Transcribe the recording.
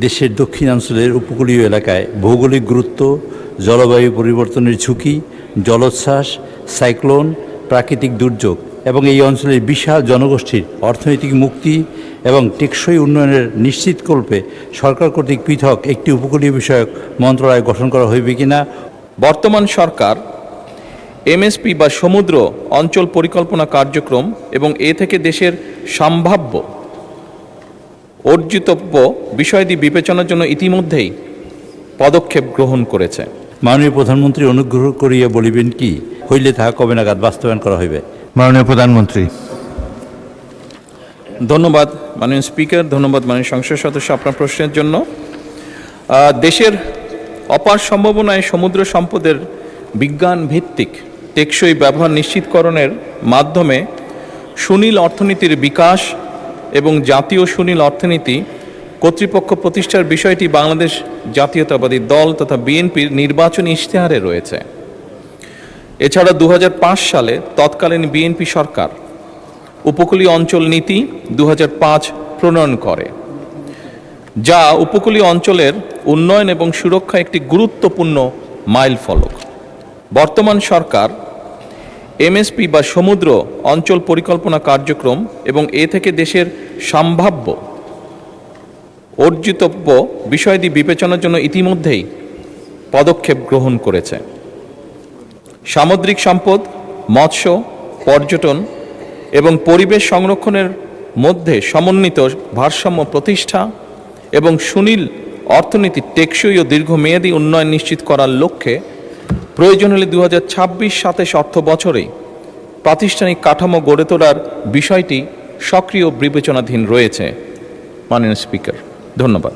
দেশের দক্ষিণাঞ্চলের উপকূলীয় এলাকায় ভৌগোলিক গুরুত্ব, জলবায়ু পরিবর্তনের ঝুঁকি, জলোচ্ছ্বাস, সাইক্লোন, প্রাকৃতিক দুর্যোগ এবং এই অঞ্চলের বিশাল জনগোষ্ঠীর অর্থনৈতিক মুক্তি এবং টেকসই উন্নয়নের নিশ্চিতকল্পে সরকার কর্তৃক পৃথক একটি উপকূলীয় বিষয়ক মন্ত্রণালয় গঠন করা হইবে কিনা। বর্তমান সরকার এমএসপি বা সমুদ্র অঞ্চল পরিকল্পনা কার্যক্রম এবং এ থেকে দেশের সম্ভাব্য অর্জিতব্য বিষয়াদি বিবেচনার জন্য ইতিমধ্যেই পদক্ষেপ গ্রহণ করেছে। মাননীয় প্রধানমন্ত্রী অনুগ্রহ করিয়া বলিবেন কি হইলে তাহা কবে নাগাদ বাস্তবায়ন করা হইবে। মাননীয় প্রধানমন্ত্রী। ধন্যবাদ মাননীয় স্পিকার, ধন্যবাদ মাননীয় সংসদ সদস্য আপনার প্রশ্নের জন্য। দেশের অপার সম্ভাবনায় সমুদ্র সম্পদের বিজ্ঞান ভিত্তিক টেকসই ব্যবহার নিশ্চিতকরণের মাধ্যমে সুনীল অর্থনীতির বিকাশ এবং জাতীয় সুনীল অর্থনীতি কর্তৃপক্ষ প্রতিষ্ঠার বিষয়টি বাংলাদেশ জাতীয়তাবাদী দল তথা বিএনপির নির্বাচনী ইশতেহারে রয়েছে। এছাড়া 2005 সালে তৎকালীন বিএনপি সরকার উপকূলীয় অঞ্চল নীতি 2005 প্রণয়ন করে, যা উপকূলীয় অঞ্চলের উন্নয়ন এবং সুরক্ষা একটি গুরুত্বপূর্ণ মাইলফলক। বর্তমান সরকার এমএসপি বা সমুদ্র অঞ্চল পরিকল্পনা কার্যক্রম এবং এ থেকে দেশের সম্ভাব্য অর্জিতব্য বিষয়াদি বিবেচনার জন্য ইতিমধ্যেই পদক্ষেপ গ্রহণ করেছে। সামুদ্রিক সম্পদ, মৎস্য, পর্যটন এবং পরিবেশ সংরক্ষণের মধ্যে সমন্বিত ভারসাম্য প্রতিষ্ঠা এবং সুনীল অর্থনীতির টেকসই ও দীর্ঘমেয়াদী উন্নয়ন নিশ্চিত করার লক্ষ্যে প্রয়োজন হলে 2026-27 অর্থ বছরেই প্রাতিষ্ঠানিক কাঠামো গড়ে তোলার বিষয়টি সক্রিয় বিবেচনাধীন রয়েছে। মাননীয় স্পিকার, ধন্যবাদ।